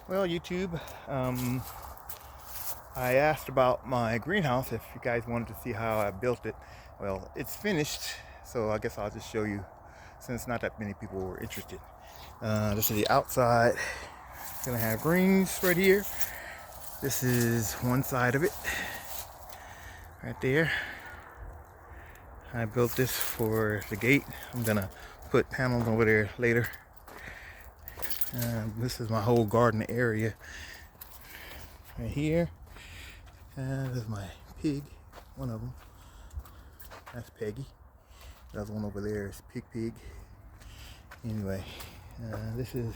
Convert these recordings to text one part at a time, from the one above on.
Well, YouTube, I asked about my greenhouse if you guys wanted to see how I built it. Well, it's finished, so I guess I'll just show you since not that many people were interested. This is the outside. It's gonna have greens right here. This is one side of it, right there. I built this for the gate. I'm gonna put panels over there later. This is my whole garden area right here. And there's my pig, one of them. That's Peggy. The other one over there is Pig. Anyway, this is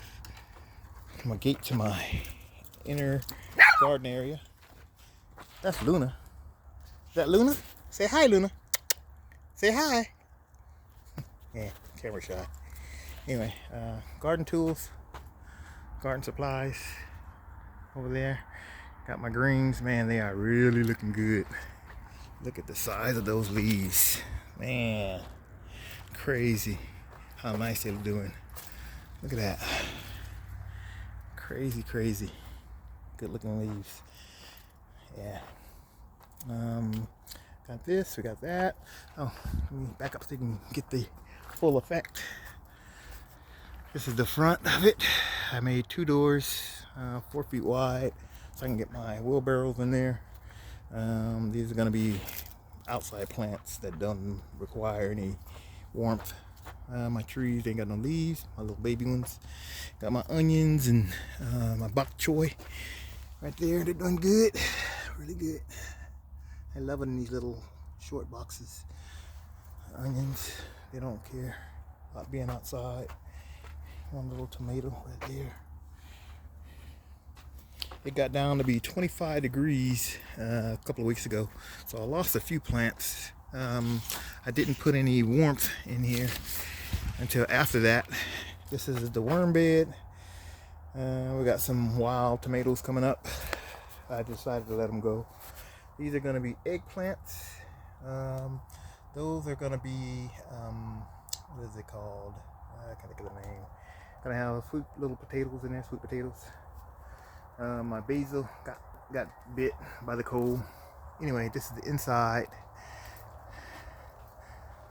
my gate to my inner garden area. That's Luna. Is that Luna? Say hi, Luna. Say hi. Yeah, camera shy. Anyway, garden tools, garden supplies over there. Got my greens. Man, they are really looking good. Look at the size of those leaves. Man, crazy how nice they're doing. Look at that. Crazy. Good looking leaves. Yeah. Got this, we got that. Oh, let me back up so you can get the full effect. This is the front of it. I made 2 doors, 4 feet wide, so I can get my wheelbarrows in there. These are going to be outside plants that don't require any warmth. My trees ain't got no leaves, my little baby ones. Got my onions and my bok choy right there. They're doing good, really good. I love it in these little short boxes. Onions, they don't care about being outside. One little tomato right there. It got down to be 25 degrees a couple of weeks ago, so I lost a few plants. I didn't put any warmth in here until after that. This is the worm bed. We got some wild tomatoes coming up. I decided to let them go. These are going to be eggplants. Those are going to be, what is it called? I can't think of the name. Gonna have little potatoes in there, sweet potatoes. My basil got bit by the cold. Anyway, this is the inside.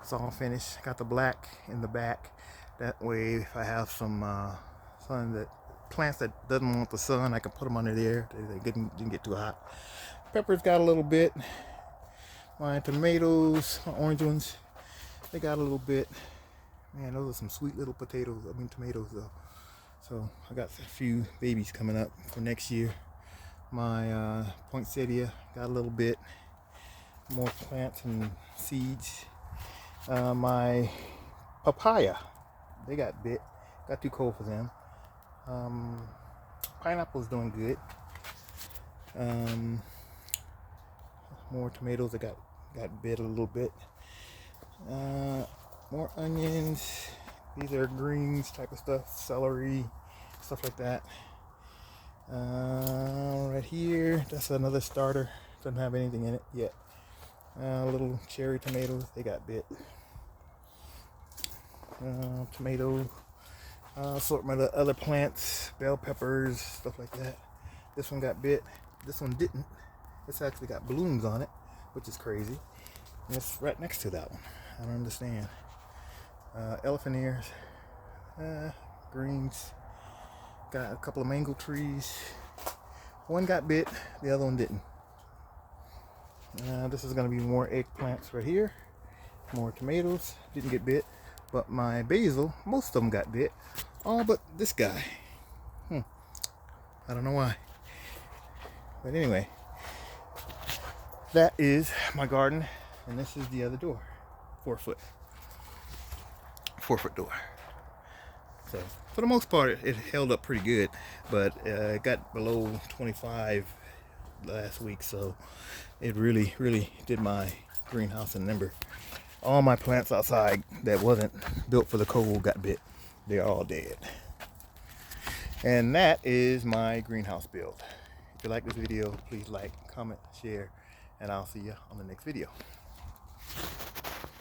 It's all finished. Got the black in the back. That way, if I have some plants that doesn't want the sun, I can put them under there. They didn't get too hot. Peppers got a little bit. My tomatoes, my orange ones, they got a little bit. Man, those are some sweet little tomatoes though. So I got a few babies coming up for next year. My poinsettia got a little bit more plants and seeds. My papaya, they got bit. Got too cold for them. Pineapple's doing good. More tomatoes that got bit a little bit. More onions. These are greens type of stuff, celery, stuff like that. Right here, that's another starter. Doesn't have anything in it yet. Little cherry tomatoes, they got bit. Tomato, assortment of other plants, bell peppers, stuff like that. This one got bit. This one didn't. It's actually got blooms on it, which is crazy. And it's right next to that one. I don't understand. Elephant ears, greens. Got a couple of mango trees. One got bit, the other one didn't. This is going to be more eggplants right here. More tomatoes, didn't get bit. But my basil, most of them got bit. All but this guy. I don't know why. But anyway, that is my garden, and this is the other door. 4 foot door. So for the most part, it held up pretty good, but it got below 25 last week, so it really did my greenhouse a number. All my plants outside that wasn't built for the cold got bit. They're all dead. And that is my greenhouse build. If you like this video, please like, comment, share, and I'll see you on the next video.